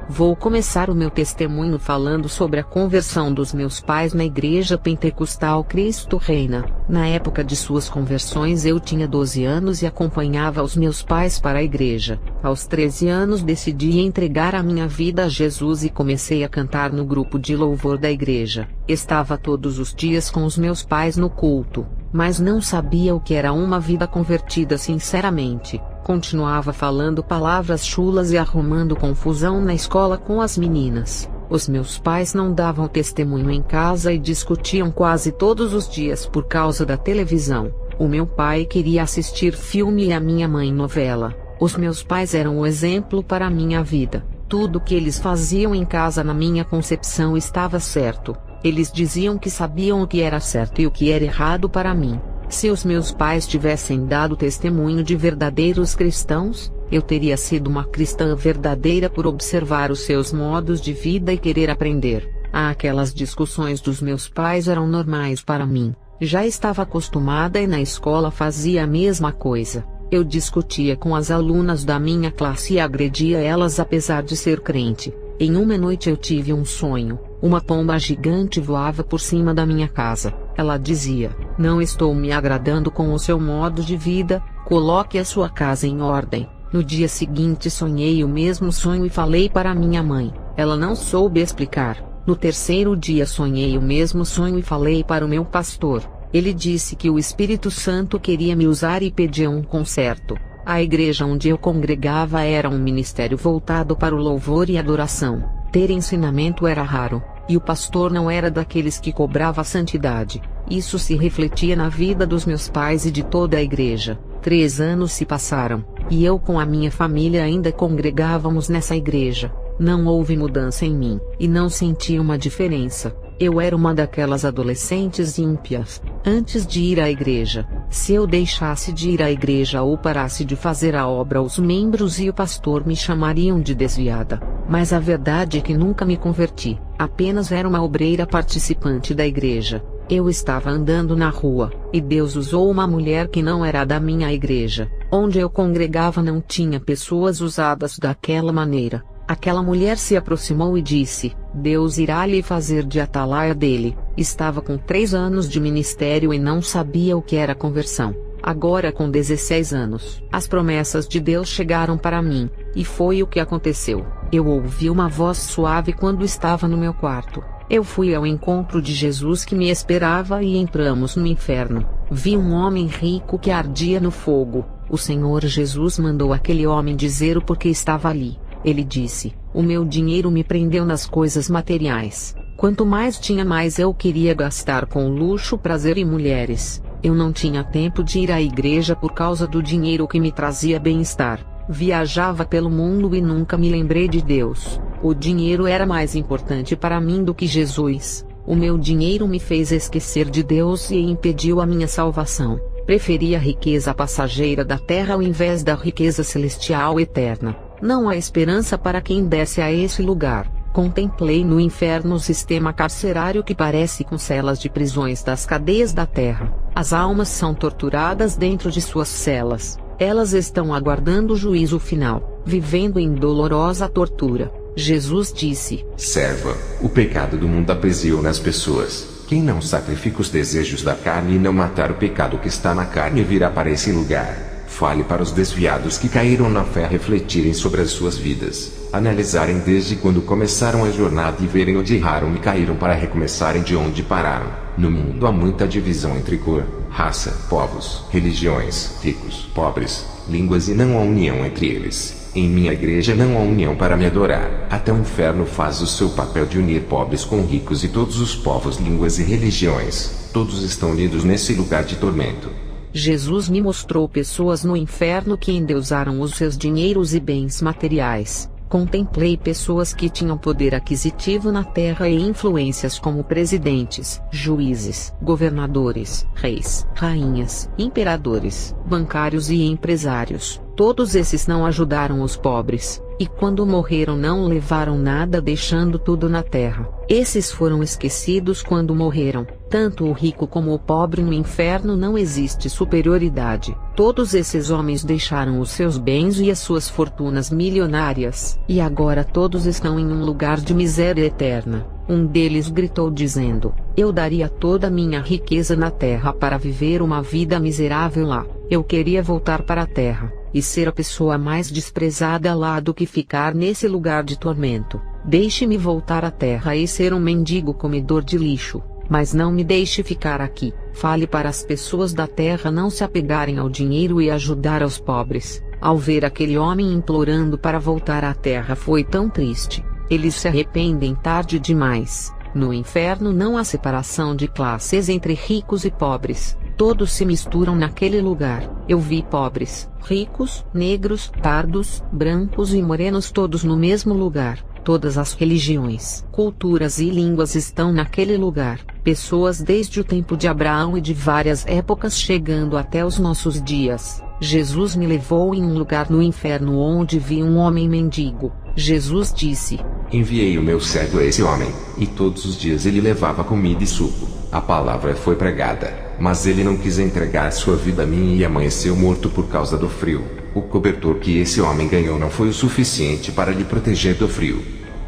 Vou começar o meu testemunho falando sobre a conversão dos meus pais na Igreja Pentecostal Cristo Reina. Na época de suas conversões eu tinha 12 anos e acompanhava os meus pais para a igreja. Aos 13 anos decidi entregar a minha vida a Jesus e comecei a cantar no grupo de louvor da igreja. Estava todos os dias com os meus pais no culto, mas não sabia o que era uma vida convertida sinceramente. Continuava falando palavras chulas e arrumando confusão na escola com as meninas. Os meus pais não davam testemunho em casa e discutiam quase todos os dias por causa da televisão. O meu pai queria assistir filme e a minha mãe novela. Os meus pais eram o exemplo para a minha vida. Tudo que eles faziam em casa na minha concepção estava certo. Eles diziam que sabiam o que era certo e o que era errado para mim. Se os meus pais tivessem dado testemunho de verdadeiros cristãos, eu teria sido uma cristã verdadeira por observar os seus modos de vida e querer aprender. Aquelas discussões dos meus pais eram normais para mim. Já estava acostumada e na escola fazia a mesma coisa. Eu discutia com as alunas da minha classe e agredia elas apesar de ser crente. Em uma noite eu tive um sonho. Uma pomba gigante voava por cima da minha casa. Ela dizia: "Não estou me agradando com o seu modo de vida, coloque a sua casa em ordem." No dia seguinte sonhei o mesmo sonho e falei para minha mãe. Ela não soube explicar. No terceiro dia sonhei o mesmo sonho e falei para o meu pastor. Ele disse que o Espírito Santo queria me usar e pedia um conserto. A igreja onde eu congregava era um ministério voltado para o louvor e adoração. Ter ensinamento era raro, e o pastor não era daqueles que cobrava santidade. Isso se refletia na vida dos meus pais e de toda a igreja. 3 anos se passaram, e eu com a minha família ainda congregávamos nessa igreja. Não houve mudança em mim, e não senti uma diferença. Eu era uma daquelas adolescentes ímpias. Antes de ir à igreja, se eu deixasse de ir à igreja ou parasse de fazer a obra, os membros e o pastor me chamariam de desviada. Mas a verdade é que nunca me converti, apenas era uma obreira participante da igreja. Eu estava andando na rua, e Deus usou uma mulher que não era da minha igreja. Onde eu congregava não tinha pessoas usadas daquela maneira. Aquela mulher se aproximou e disse: "Deus irá lhe fazer de atalaia dele." Estava com 3 anos de ministério e não sabia o que era conversão. Agora com 16 anos, as promessas de Deus chegaram para mim, e foi o que aconteceu. Eu ouvi uma voz suave quando estava no meu quarto. Eu fui ao encontro de Jesus que me esperava e entramos no inferno. Vi um homem rico que ardia no fogo. O Senhor Jesus mandou aquele homem dizer o porquê estava ali. Ele disse: "O meu dinheiro me prendeu nas coisas materiais. Quanto mais tinha, mais eu queria gastar com luxo, prazer e mulheres. Eu não tinha tempo de ir à igreja por causa do dinheiro que me trazia bem-estar. Viajava pelo mundo e nunca me lembrei de Deus. O dinheiro era mais importante para mim do que Jesus. O meu dinheiro me fez esquecer de Deus e impediu a minha salvação. Preferi a riqueza passageira da terra ao invés da riqueza celestial eterna. Não há esperança para quem desce a esse lugar." Contemplei no inferno o sistema carcerário que parece com celas de prisões das cadeias da terra. As almas são torturadas dentro de suas celas. Elas estão aguardando o juízo final, vivendo em dolorosa tortura. Jesus disse: "Serva, o pecado do mundo aprisiona as pessoas. Quem não sacrifica os desejos da carne e não matar o pecado que está na carne virá para esse lugar." Fale para os desviados que caíram na fé refletirem sobre as suas vidas, analisarem desde quando começaram a jornada e verem onde erraram e caíram para recomeçarem de onde pararam. No mundo há muita divisão entre cor, raça, povos, religiões, ricos, pobres, línguas e não há união entre eles. Em minha igreja não há união para me adorar. Até o inferno faz o seu papel de unir pobres com ricos e todos os povos, línguas e religiões. Todos estão unidos nesse lugar de tormento. Jesus me mostrou pessoas no inferno que endeusaram os seus dinheiros e bens materiais. Contemplei pessoas que tinham poder aquisitivo na terra e influências como presidentes, juízes, governadores, reis, rainhas, imperadores, bancários e empresários. Todos esses não ajudaram os pobres, e quando morreram não levaram nada, deixando tudo na terra. Esses foram esquecidos quando morreram. Tanto o rico como o pobre no inferno não existe superioridade. Todos esses homens deixaram os seus bens e as suas fortunas milionárias, e agora todos estão em um lugar de miséria eterna. Um deles gritou dizendo: eu daria toda a minha riqueza na terra para viver uma vida miserável lá. Eu queria voltar para a terra, e ser a pessoa mais desprezada lá do que ficar nesse lugar de tormento. Deixe-me voltar à terra e ser um mendigo comedor de lixo, mas não me deixe ficar aqui. Fale para as pessoas da terra não se apegarem ao dinheiro e ajudar aos pobres. Ao ver aquele homem implorando para voltar à terra foi tão triste. Eles se arrependem tarde demais. No inferno não há separação de classes entre ricos e pobres. Todos se misturam naquele lugar. Eu vi pobres, ricos, negros, pardos, brancos e morenos todos no mesmo lugar. Todas as religiões, culturas e línguas estão naquele lugar. Pessoas desde o tempo de Abraão e de várias épocas chegando até os nossos dias. Jesus me levou em um lugar no inferno onde vi um homem mendigo. Jesus disse: enviei o meu servo a esse homem, e todos os dias ele levava comida e suco. A palavra foi pregada, mas ele não quis entregar sua vida a mim e amanheceu morto por causa do frio. O cobertor que esse homem ganhou não foi o suficiente para lhe proteger do frio.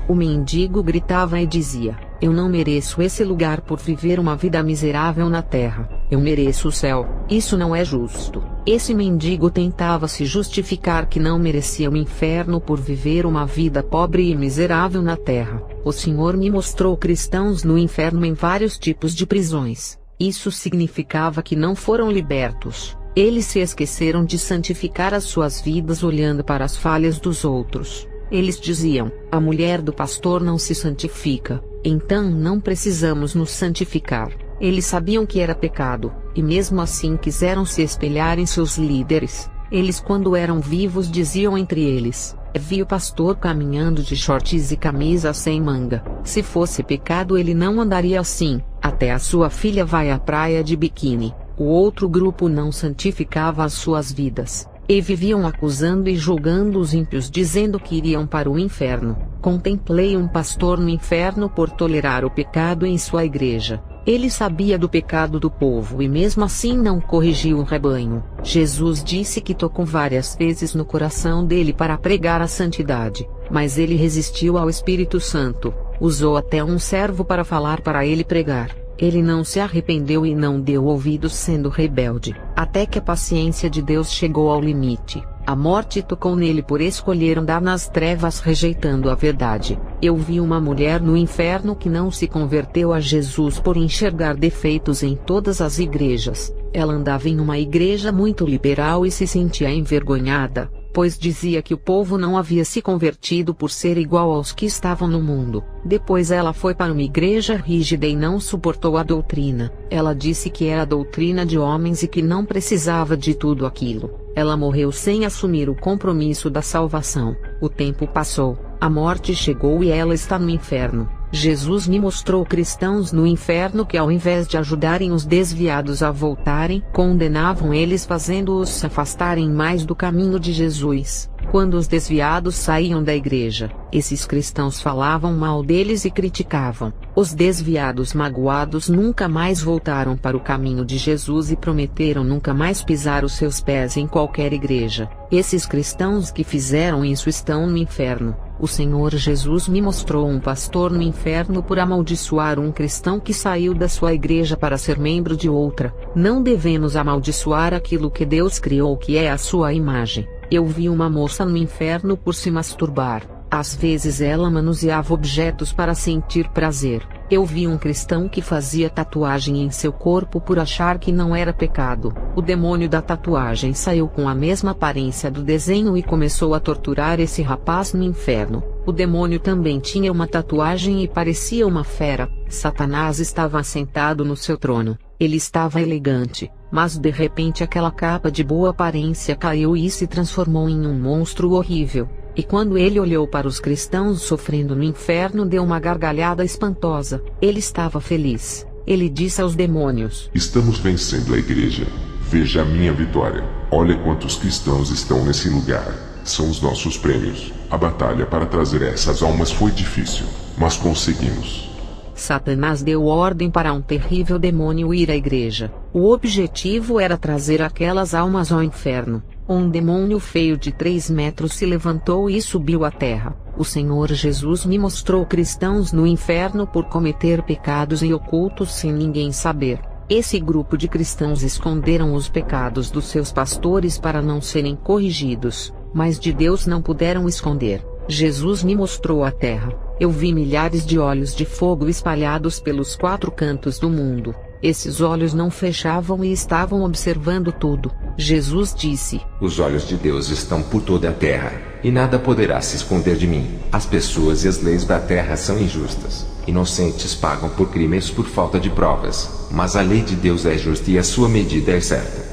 O mendigo gritava e dizia: eu não mereço esse lugar por viver uma vida miserável na terra. Eu mereço o céu. Isso não é justo. Esse mendigo tentava se justificar que não merecia o inferno por viver uma vida pobre e miserável na terra. O Senhor me mostrou cristãos no inferno em vários tipos de prisões. Isso significava que não foram libertos. Eles se esqueceram de santificar as suas vidas olhando para as falhas dos outros. Eles diziam: a mulher do pastor não se santifica, então não precisamos nos santificar. Eles sabiam que era pecado, e mesmo assim quiseram se espelhar em seus líderes. Eles, quando eram vivos, diziam entre eles: vi o pastor caminhando de shorts e camisa sem manga. Se fosse pecado ele não andaria assim. Até a sua filha vai à praia de biquíni. O outro grupo não santificava as suas vidas, e viviam acusando e julgando os ímpios, dizendo que iriam para o inferno. Contemplei um pastor no inferno por tolerar o pecado em sua igreja. Ele sabia do pecado do povo e mesmo assim não corrigiu o rebanho. Jesus disse que tocou várias vezes no coração dele para pregar a santidade, mas ele resistiu ao Espírito Santo. Usou até um servo para falar para ele pregar. Ele não se arrependeu e não deu ouvidos, sendo rebelde, até que a paciência de Deus chegou ao limite. A morte tocou nele por escolher andar nas trevas rejeitando a verdade. Eu vi uma mulher no inferno que não se converteu a Jesus por enxergar defeitos em todas as igrejas. Ela andava em uma igreja muito liberal e se sentia envergonhada, pois dizia que o povo não havia se convertido por ser igual aos que estavam no mundo. Depois ela foi para uma igreja rígida e não suportou a doutrina. Ela disse que era doutrina de homens e que não precisava de tudo aquilo. Ela morreu sem assumir o compromisso da salvação. O tempo passou, a morte chegou e ela está no inferno. Jesus me mostrou cristãos no inferno que, ao invés de ajudarem os desviados a voltarem, condenavam eles, fazendo-os se afastarem mais do caminho de Jesus. Quando os desviados saíam da igreja, esses cristãos falavam mal deles e criticavam. Os desviados magoados nunca mais voltaram para o caminho de Jesus e prometeram nunca mais pisar os seus pés em qualquer igreja. Esses cristãos que fizeram isso estão no inferno. O Senhor Jesus me mostrou um pastor no inferno por amaldiçoar um cristão que saiu da sua igreja para ser membro de outra. Não devemos amaldiçoar aquilo que Deus criou, que é a sua imagem. Eu vi uma moça no inferno por se masturbar. Às vezes ela manuseava objetos para sentir prazer. Eu vi um cristão que fazia tatuagem em seu corpo por achar que não era pecado. O demônio da tatuagem saiu com a mesma aparência do desenho e começou a torturar esse rapaz no inferno. O demônio também tinha uma tatuagem e parecia uma fera. Satanás estava assentado no seu trono. Ele estava elegante, mas de repente aquela capa de boa aparência caiu e se transformou em um monstro horrível. E quando ele olhou para os cristãos sofrendo no inferno, deu uma gargalhada espantosa. Ele estava feliz. Ele disse aos demônios: estamos vencendo a igreja. Veja a minha vitória. Olha quantos cristãos estão nesse lugar. São os nossos prêmios. A batalha para trazer essas almas foi difícil, mas conseguimos. Satanás deu ordem para um terrível demônio ir à igreja. O objetivo era trazer aquelas almas ao inferno. Um demônio feio de 3 metros se levantou e subiu à terra. O Senhor Jesus me mostrou cristãos no inferno por cometer pecados e ocultos sem ninguém saber. Esse grupo de cristãos esconderam os pecados dos seus pastores para não serem corrigidos, mas de Deus não puderam esconder. Jesus me mostrou a terra. Eu vi milhares de olhos de fogo espalhados pelos 4 cantos do mundo. Esses olhos não fechavam e estavam observando tudo. Jesus disse: Os olhos de Deus estão por toda a terra, e nada poderá se esconder de mim. As pessoas e as leis da terra são injustas. Inocentes pagam por crimes por falta de provas, mas a lei de Deus é justa e a sua medida é certa.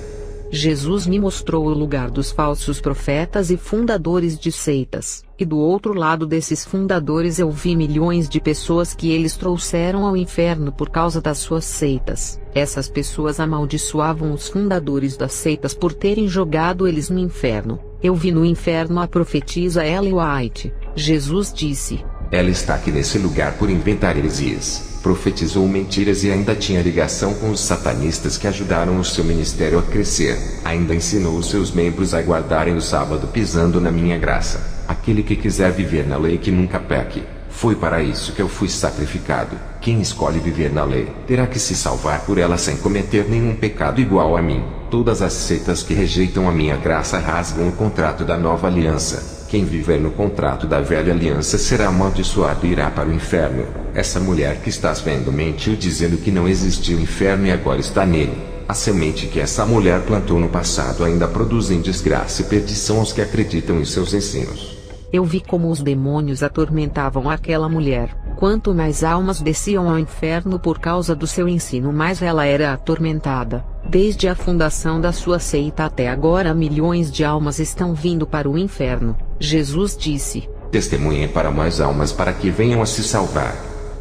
Jesus me mostrou o lugar dos falsos profetas e fundadores de seitas, e do outro lado desses fundadores eu vi milhões de pessoas que eles trouxeram ao inferno por causa das suas seitas. Essas pessoas amaldiçoavam os fundadores das seitas por terem jogado eles no inferno. Eu vi no inferno a profetisa Ellen White. Jesus disse: Ela está aqui nesse lugar por inventar heresias. Profetizou mentiras e ainda tinha ligação com os satanistas que ajudaram o seu ministério a crescer. Ainda ensinou os seus membros a guardarem o sábado pisando na minha graça. Aquele que quiser viver na lei que nunca peque. Foi para isso que eu fui sacrificado. Quem escolhe viver na lei, terá que se salvar por ela sem cometer nenhum pecado igual a mim. Todas as seitas que rejeitam a minha graça rasgam o contrato da nova aliança. Quem viver no contrato da velha aliança será amaldiçoado e irá para o inferno. Essa mulher que estás vendo mentiu dizendo que não existiu inferno e agora está nele. A semente que essa mulher plantou no passado ainda produzem desgraça e perdição aos que acreditam em seus ensinos. Eu vi como os demônios atormentavam aquela mulher. Quanto mais almas desciam ao inferno por causa do seu ensino, mais ela era atormentada. Desde a fundação da sua seita até agora, milhões de almas estão vindo para o inferno. Jesus disse: Testemunhem para mais almas para que venham a se salvar.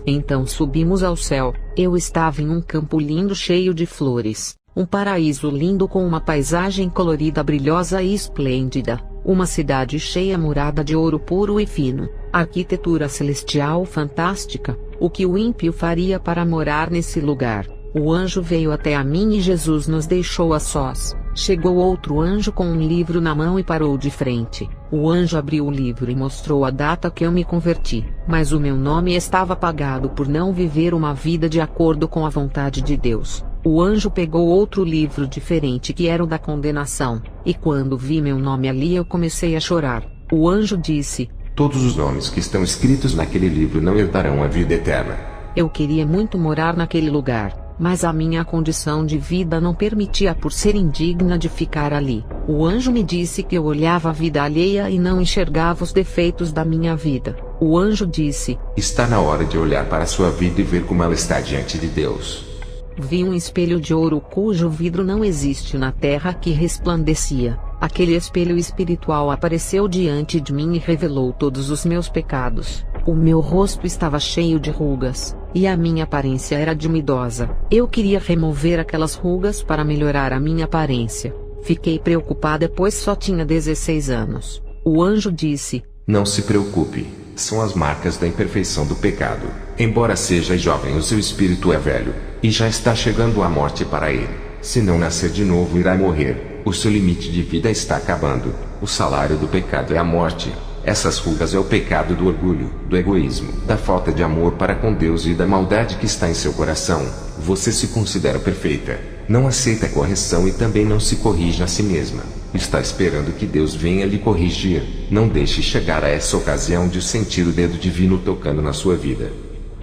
Então subimos ao céu. Eu estava em um campo lindo cheio de flores. Um paraíso lindo com uma paisagem colorida, brilhosa e esplêndida. Uma cidade cheia murada de ouro puro e fino. Arquitetura celestial fantástica. O que o ímpio faria para morar nesse lugar? O anjo veio até a mim e Jesus nos deixou a sós. Chegou outro anjo com um livro na mão e parou de frente. O anjo abriu o livro e mostrou a data que eu me converti. Mas o meu nome estava apagado por não viver uma vida de acordo com a vontade de Deus. O anjo pegou outro livro diferente que era o da condenação. E quando vi meu nome ali eu comecei a chorar. O anjo disse: Todos os nomes que estão escritos naquele livro não herdarão a vida eterna. Eu queria muito morar naquele lugar, mas a minha condição de vida não permitia por ser indigna de ficar ali. O anjo me disse que eu olhava a vida alheia e não enxergava os defeitos da minha vida. O anjo disse: Está na hora de olhar para a sua vida e ver como ela está diante de Deus. Vi um espelho de ouro cujo vidro não existe na terra que resplandecia. Aquele espelho espiritual apareceu diante de mim e revelou todos os meus pecados. O meu rosto estava cheio de rugas, e a minha aparência era de uma idosa. Eu queria remover aquelas rugas para melhorar a minha aparência. Fiquei preocupada pois só tinha 16 anos. O anjo disse: Não se preocupe, são as marcas da imperfeição do pecado. Embora seja jovem, o seu espírito é velho, e já está chegando a morte para ele. Se não nascer de novo, irá morrer. O seu limite de vida está acabando. O salário do pecado é a morte. Essas rugas é o pecado do orgulho, do egoísmo, da falta de amor para com Deus e da maldade que está em seu coração. Você se considera perfeita. Não aceita a correção e também não se corrige a si mesma. Está esperando que Deus venha lhe corrigir. Não deixe chegar a essa ocasião de sentir o dedo divino tocando na sua vida.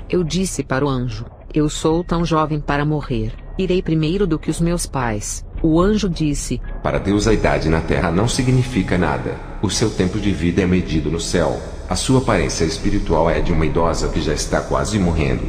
Eu disse para o anjo: Eu sou tão jovem para morrer. Irei primeiro do que os meus pais. O anjo disse: Para Deus a idade na terra não significa nada. O seu tempo de vida é medido no céu. A sua aparência espiritual é de uma idosa que já está quase morrendo.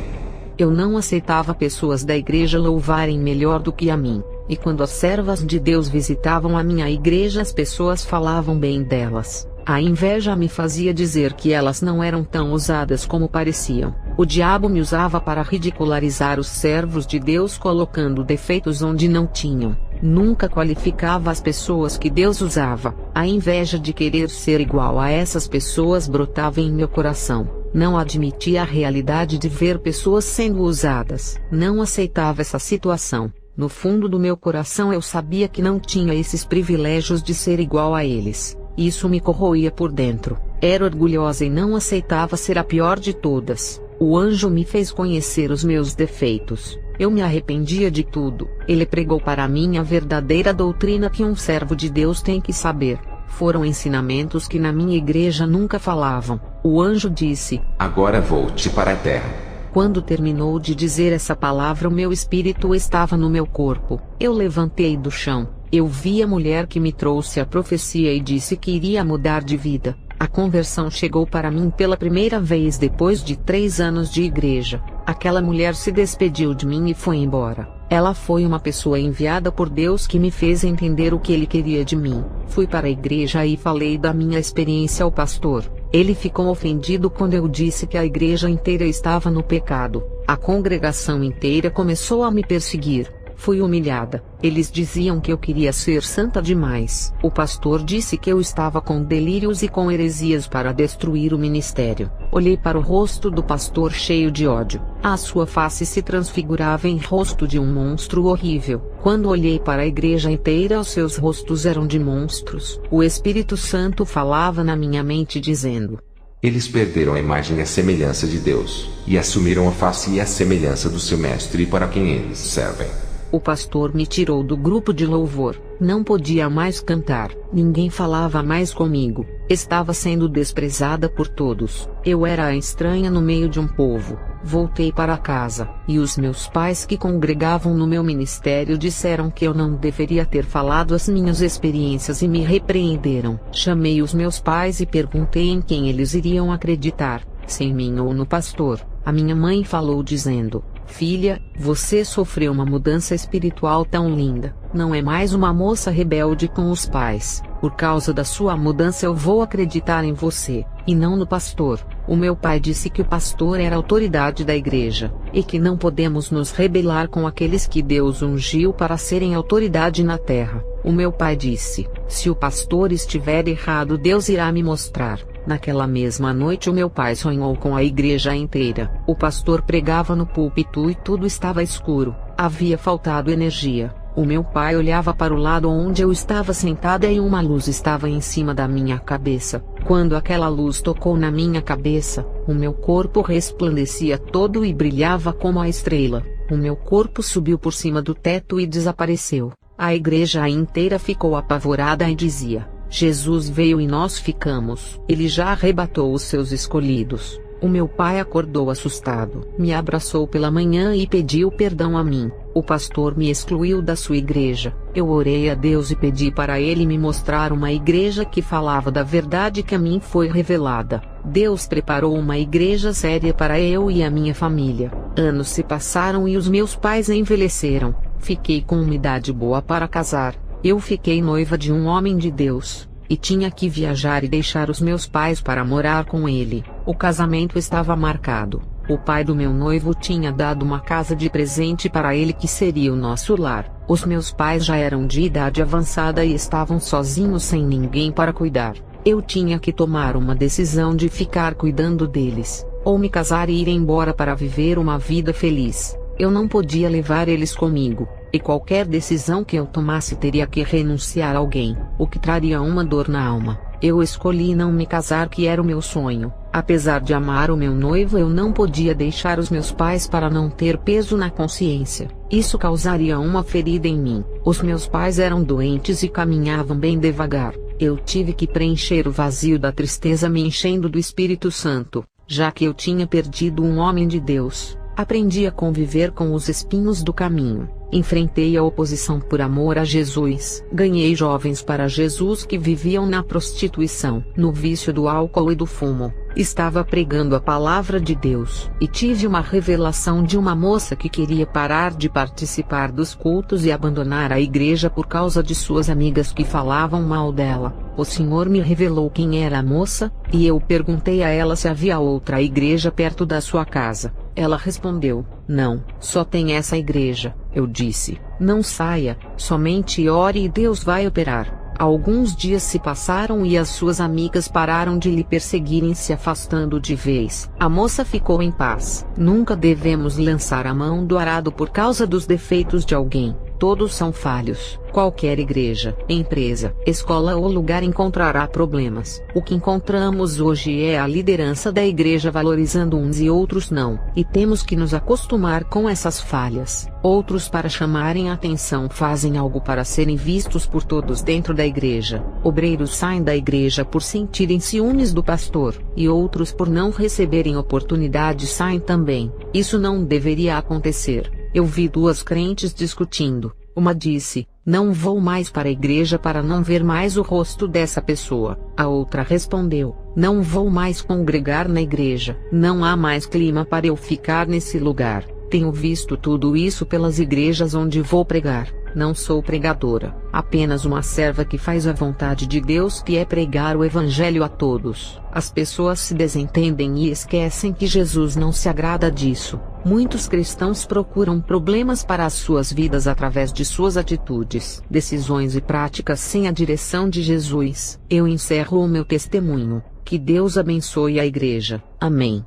Eu não aceitava pessoas da igreja louvarem melhor do que a mim. E quando as servas de Deus visitavam a minha igreja, as pessoas falavam bem delas. A inveja me fazia dizer que elas não eram tão ousadas como pareciam. O diabo me usava para ridicularizar os servos de Deus, colocando defeitos onde não tinham. Nunca qualificava as pessoas que Deus usava. A inveja de querer ser igual a essas pessoas brotava em meu coração. Não admitia a realidade de ver pessoas sendo usadas. Não aceitava essa situação. No fundo do meu coração eu sabia que não tinha esses privilégios de ser igual a eles. Isso me corroía por dentro. Era orgulhosa e não aceitava ser a pior de todas. O anjo me fez conhecer os meus defeitos. Eu me arrependia de tudo. Ele pregou para mim a verdadeira doutrina que um servo de Deus tem que saber. Foram ensinamentos que na minha igreja nunca falavam. O anjo disse: Agora volte para a terra. Quando terminou de dizer essa palavra, o meu espírito estava no meu corpo. Eu levantei do chão. Eu vi a mulher que me trouxe a profecia e disse que iria mudar de vida. A conversão chegou para mim pela primeira vez depois de 3 anos de igreja. Aquela mulher se despediu de mim e foi embora. Ela foi uma pessoa enviada por Deus que me fez entender o que Ele queria de mim. Fui para a igreja e falei da minha experiência ao pastor. Ele ficou ofendido quando eu disse que a igreja inteira estava no pecado. A congregação inteira começou a me perseguir. Fui humilhada. Eles diziam que eu queria ser santa demais. O pastor disse que eu estava com delírios e com heresias para destruir o ministério. Olhei para o rosto do pastor cheio de ódio. A sua face se transfigurava em rosto de um monstro horrível. Quando olhei para a igreja inteira, os seus rostos eram de monstros. O Espírito Santo falava na minha mente dizendo: Eles perderam a imagem e a semelhança de Deus, e assumiram a face e a semelhança do seu mestre para quem eles servem. O pastor me tirou do grupo de louvor. Não podia mais cantar. Ninguém falava mais comigo. Estava sendo desprezada por todos. Eu era a estranha no meio de um povo. Voltei para casa, e os meus pais que congregavam no meu ministério disseram que eu não deveria ter falado as minhas experiências e me repreenderam. Chamei os meus pais e perguntei em quem eles iriam acreditar, se em mim ou no pastor. A minha mãe falou dizendo: Filha, você sofreu uma mudança espiritual tão linda. Não é mais uma moça rebelde com os pais. Por causa da sua mudança eu vou acreditar em você, e não no pastor. O meu pai disse que o pastor era a autoridade da igreja, e que não podemos nos rebelar com aqueles que Deus ungiu para serem autoridade na terra. O meu pai disse: se o pastor estiver errado, Deus irá me mostrar. Naquela mesma noite o meu pai sonhou com a igreja inteira. O pastor pregava no púlpito e tudo estava escuro. Havia faltado energia. O meu pai olhava para o lado onde eu estava sentada e uma luz estava em cima da minha cabeça. Quando aquela luz tocou na minha cabeça, o meu corpo resplandecia todo e brilhava como a estrela. O meu corpo subiu por cima do teto e desapareceu. A igreja inteira ficou apavorada e dizia: Jesus veio e nós ficamos. Ele já arrebatou os seus escolhidos. O meu pai acordou assustado. Me abraçou pela manhã e pediu perdão a mim. O pastor me excluiu da sua igreja. Eu orei a Deus e pedi para ele me mostrar uma igreja que falava da verdade que a mim foi revelada. Deus preparou uma igreja séria para eu e a minha família. Anos se passaram e os meus pais envelheceram. Fiquei com uma idade boa para casar. Eu fiquei noiva de um homem de Deus, e tinha que viajar e deixar os meus pais para morar com ele. O casamento estava marcado. O pai do meu noivo tinha dado uma casa de presente para ele que seria o nosso lar. Os meus pais já eram de idade avançada e estavam sozinhos sem ninguém para cuidar. Eu tinha que tomar uma decisão de ficar cuidando deles, ou me casar e ir embora para viver uma vida feliz. Eu não podia levar eles comigo, e qualquer decisão que eu tomasse teria que renunciar a alguém, o que traria uma dor na alma. Eu escolhi não me casar, que era o meu sonho. Apesar de amar o meu noivo, eu não podia deixar os meus pais para não ter peso na consciência. Isso causaria uma ferida em mim. Os meus pais eram doentes e caminhavam bem devagar. Eu tive que preencher o vazio da tristeza me enchendo do Espírito Santo, já que eu tinha perdido um homem de Deus. Aprendi a conviver com os espinhos do caminho. Enfrentei a oposição por amor a Jesus. Ganhei jovens para Jesus que viviam na prostituição, no vício do álcool e do fumo. Estava pregando a palavra de Deus, e tive uma revelação de uma moça que queria parar de participar dos cultos e abandonar a igreja por causa de suas amigas que falavam mal dela. O Senhor me revelou quem era a moça, e eu perguntei a ela se havia outra igreja perto da sua casa. Ela respondeu: não, só tem essa igreja. Eu disse: não saia, somente ore e Deus vai operar. Alguns dias se passaram e as suas amigas pararam de lhe perseguirem, se afastando de vez. A moça ficou em paz. Nunca devemos lançar a mão do arado por causa dos defeitos de alguém. Todos são falhos. Qualquer igreja, empresa, escola ou lugar encontrará problemas. O que encontramos hoje é a liderança da igreja valorizando uns e outros não, e temos que nos acostumar com essas falhas. Outros, para chamarem a atenção, fazem algo para serem vistos por todos dentro da igreja. Obreiros saem da igreja por sentirem ciúmes do pastor, e outros, por não receberem oportunidade, saem também. Isso não deveria acontecer. Eu vi duas crentes discutindo. Uma disse: "Não vou mais para a igreja para não ver mais o rosto dessa pessoa." A outra respondeu: "Não vou mais congregar na igreja. Não há mais clima para eu ficar nesse lugar. Tenho visto tudo isso pelas igrejas onde vou pregar. Não sou pregadora, apenas uma serva que faz a vontade de Deus, que é pregar o evangelho a todos." As pessoas se desentendem e esquecem que Jesus não se agrada disso. Muitos cristãos procuram problemas para as suas vidas através de suas atitudes, decisões e práticas sem a direção de Jesus. Eu encerro o meu testemunho. Que Deus abençoe a igreja. Amém.